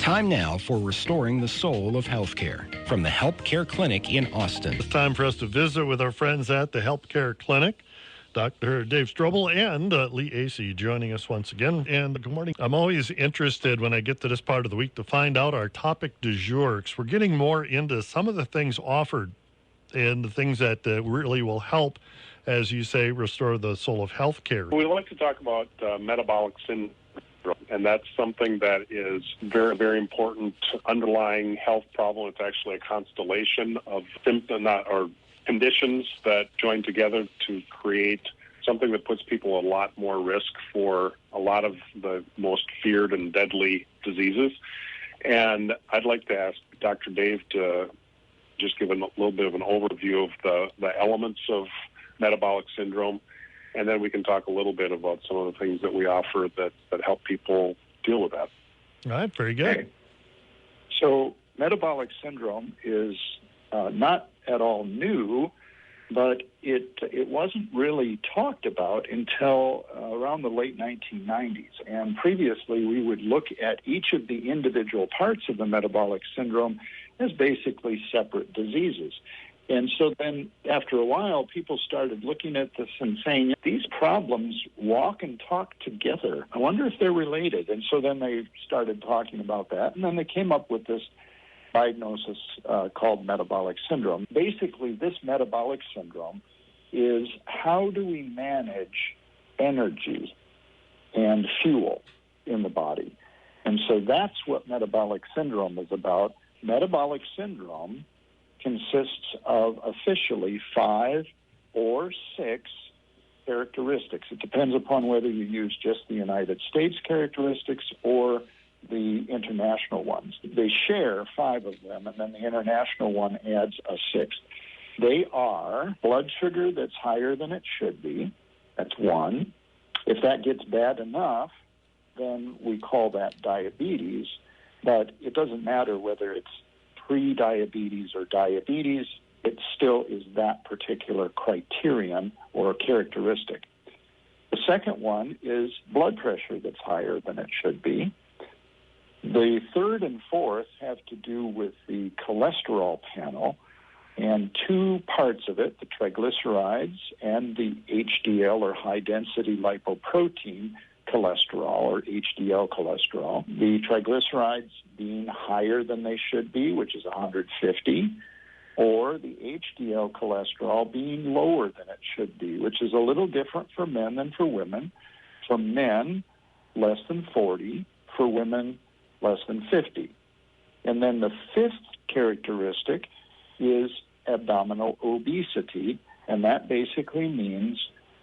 Time now for Restoring the Soul of Healthcare from the Help Care Clinic in Austin. It's time for us to visit with our friends at the Help Care Clinic. Dr. Dave Strobel and Lee Acey joining us once again. And good morning. I'm always interested when I get to this part of the week to find out our topic du jour, because we're getting more into some of the things offered and the things that really will help, as you say, restore the soul of healthcare. We like to talk about metabolic syndrome, and that's something that is very, very important underlying health problem. It's actually a constellation of symptoms or conditions that join together to create something that puts people at a lot more risk for a lot of the most feared and deadly diseases. And I'd like to ask Dr. Dave to just give a little bit of an overview of the elements of metabolic syndrome, and then we can talk a little bit about some of the things that we offer that help people deal with that. All right, very good. Okay. So metabolic syndrome is not at all new, but it wasn't really talked about until around the late 1990s. And previously, we would look at each of the individual parts of the metabolic syndrome as basically separate diseases. And so then after a while, people started looking at this and saying, these problems walk and talk together. I wonder if they're related. And so then they started talking about that. And then they came up with this diagnosis called metabolic syndrome. Basically, this metabolic syndrome is how do we manage energy and fuel in the body. And so that's what metabolic syndrome is about. Metabolic syndrome consists of officially 5 or 6 characteristics. It depends upon whether you use just the United States characteristics or the international ones. They share 5 of them, and then the international one adds a 6th. They are blood sugar that's higher than it should be. That's 1. If that gets bad enough, then we call that diabetes, but it doesn't matter whether it's pre-diabetes or diabetes, it still is that particular criterion or characteristic. The second one is blood pressure that's higher than it should be. The third and fourth have to do with the cholesterol panel, and 2 parts of it, the triglycerides and the HDL or high-density lipoprotein cholesterol or HDL cholesterol. The triglycerides being higher than they should be, which is 150, or the HDL cholesterol being lower than it should be, which is a little different for men than for women. For men, less than 40. For women, less than 50. And then the 5th characteristic is abdominal obesity, and that basically means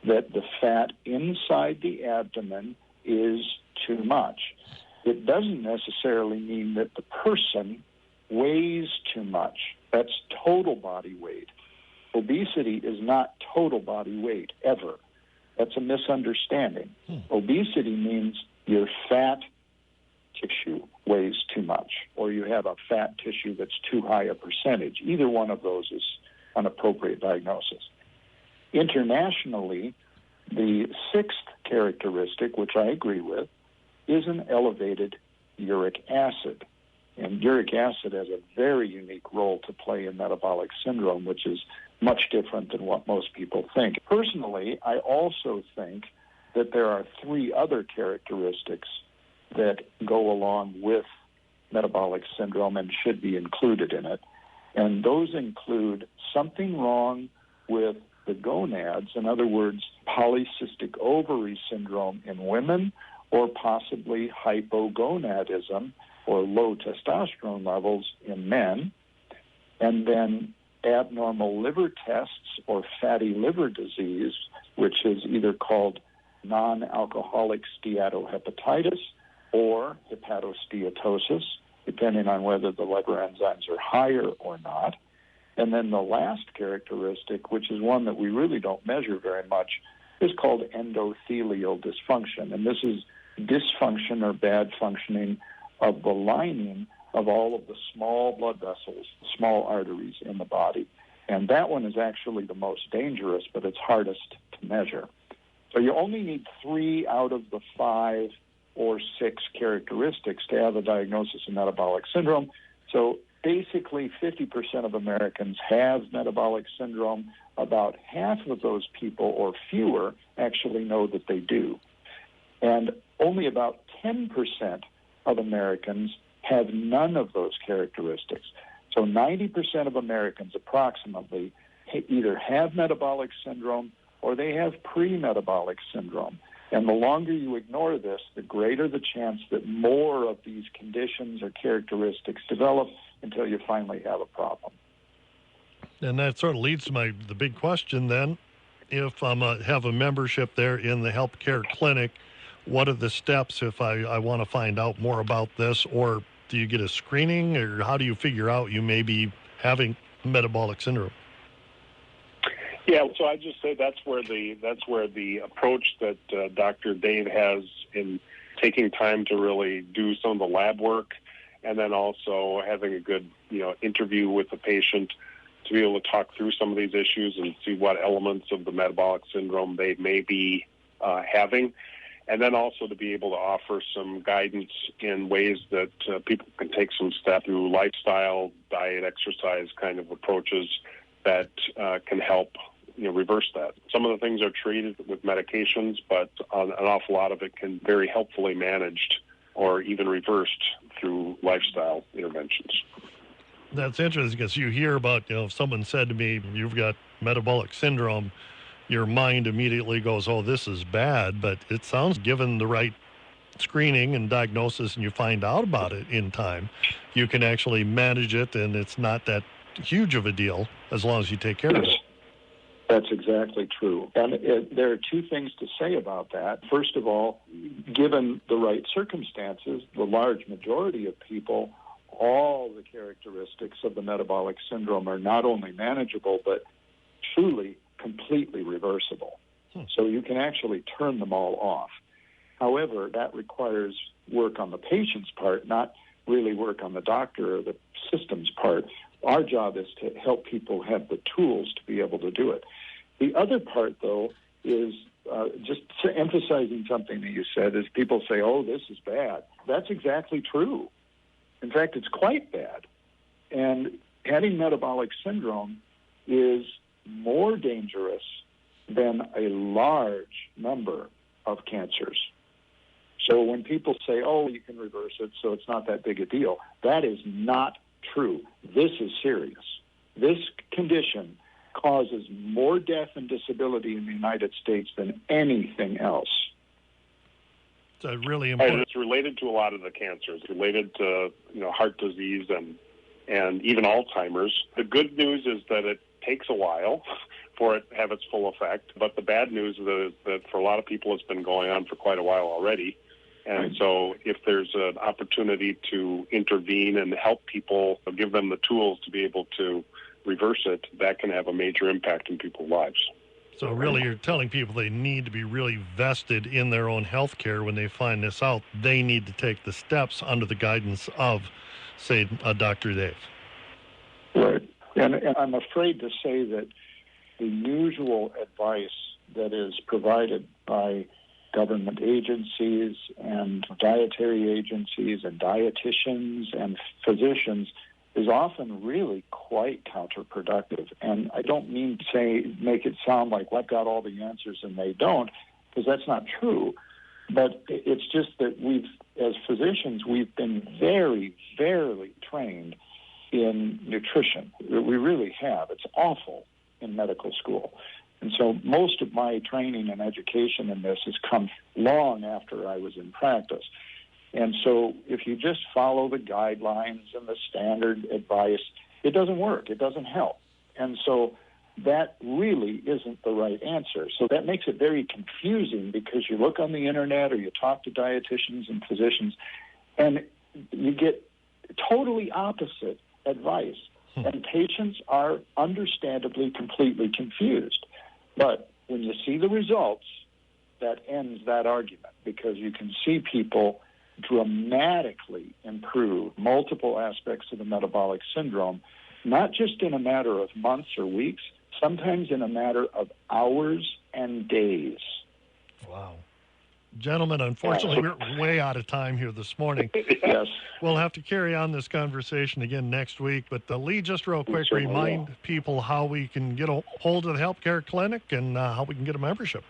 that the fat inside the abdomen is too much. It doesn't necessarily mean that the person weighs too much. That's total body weight. Obesity is not total body weight, ever. That's a misunderstanding. Obesity means your fat tissue weighs too much, or you have a fat tissue that's too high a percentage. Either one of those is an appropriate diagnosis. Internationally, the 6th characteristic, which I agree with, is an elevated uric acid. And uric acid has a very unique role to play in metabolic syndrome, which is much different than what most people think. Personally, I also think that there are 3 other characteristics that go along with metabolic syndrome and should be included in it. And those include something wrong with the gonads, in other words, polycystic ovary syndrome in women, or possibly hypogonadism, or low testosterone levels in men, and then abnormal liver tests or fatty liver disease, which is either called non-alcoholic steatohepatitis or hepatosteatosis, depending on whether the liver enzymes are higher or not. And then the last characteristic, which is one that we really don't measure very much, is called endothelial dysfunction. And this is dysfunction or bad functioning of the lining of all of the small blood vessels, small arteries in the body. And that one is actually the most dangerous, but it's hardest to measure. So you only need 3 out of the 5 or 6 characteristics to have a diagnosis of metabolic syndrome. So basically 50% of Americans have metabolic syndrome. About half of those people or fewer actually know that they do. And only about 10% of Americans have none of those characteristics. So 90% of Americans approximately either have metabolic syndrome or they have pre-metabolic syndrome. And the longer you ignore this, the greater the chance that more of these conditions or characteristics develop until you finally have a problem. And that sort of leads to the big question then. If I have a membership there in the healthcare clinic, what are the steps if I want to find out more about this? Or do you get a screening, or how do you figure out you may be having metabolic syndrome? Yeah, so I just say that's where the approach that Dr. Dave has in taking time to really do some of the lab work, and then also having a good interview with the patient to be able to talk through some of these issues and see what elements of the metabolic syndrome they may be having, and then also to be able to offer some guidance in ways that people can take some steps through lifestyle, diet, exercise kind of approaches that can help reverse that. Some of the things are treated with medications, but an awful lot of it can very helpfully managed or even reversed through lifestyle interventions. That's interesting, because you hear about, if someone said to me, you've got metabolic syndrome, your mind immediately goes, oh, this is bad. But it sounds, given the right screening and diagnosis and you find out about it in time, you can actually manage it, and it's not that huge of a deal as long as you take care of it. That's exactly true. And there are two things to say about that. First of all, given the right circumstances, the large majority of people, all the characteristics of the metabolic syndrome are not only manageable, but truly completely reversible. So you can actually turn them all off. However, that requires work on the patient's part, not really work on the doctor or the system's part. Our job is to help people have the tools to be able to do it. The other part, though, is just emphasizing something that you said, is people say, oh, this is bad. That's exactly true. In fact, it's quite bad. And having metabolic syndrome is more dangerous than a large number of cancers. So when people say, oh, you can reverse it, so it's not that big a deal, that is not true. This is serious. This condition causes more death and disability in the United States than anything else. So really important. It's related to a lot of the cancers, related to heart disease and even Alzheimer's. The good news is that it takes a while for it to have its full effect, but the bad news is that for a lot of people it's been going on for quite a while already. And so if there's an opportunity to intervene and help people, give them the tools to be able to reverse it, that can have a major impact in people's lives. So really you're telling people they need to be really vested in their own health care when they find this out. They need to take the steps under the guidance of, say, Dr. Dave. Right. And I'm afraid to say that the usual advice that is provided by government agencies and dietary agencies and dietitians and physicians is often really quite counterproductive. And I don't mean to make it sound like, well, I've got all the answers and they don't, because that's not true. But it's just that as physicians, we've been very, very trained in nutrition. We really have. It's awful in medical school. And so most of my training and education in this has come long after I was in practice. And so if you just follow the guidelines and the standard advice, it doesn't work. It doesn't help. And so that really isn't the right answer. So that makes it very confusing, because you look on the internet or you talk to dietitians and physicians, and you get totally opposite advice. And patients are understandably completely confused. But when you see the results, that ends that argument, because you can see people dramatically improve multiple aspects of the metabolic syndrome, not just in a matter of months or weeks, sometimes in a matter of hours and days. Wow. Gentlemen, unfortunately, we're way out of time here this morning. Yes. We'll have to carry on this conversation again next week. But Lee, just real quick, certainly remind will. people how we can get a hold of the Healthcare Clinic and how we can get a membership.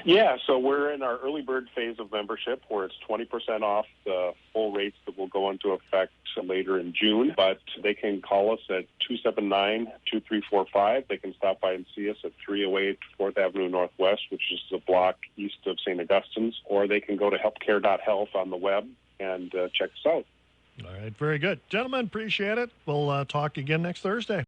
Yeah, so we're in our early bird phase of membership where it's 20% off the full rates that will go into effect later in June. But they can call us at 279-2345. They can stop by and see us at 308 4th Avenue Northwest, which is a block east of St. Augustine's. Or they can go to healthcare.health on the web and check us out. All right, very good. Gentlemen, appreciate it. We'll talk again next Thursday.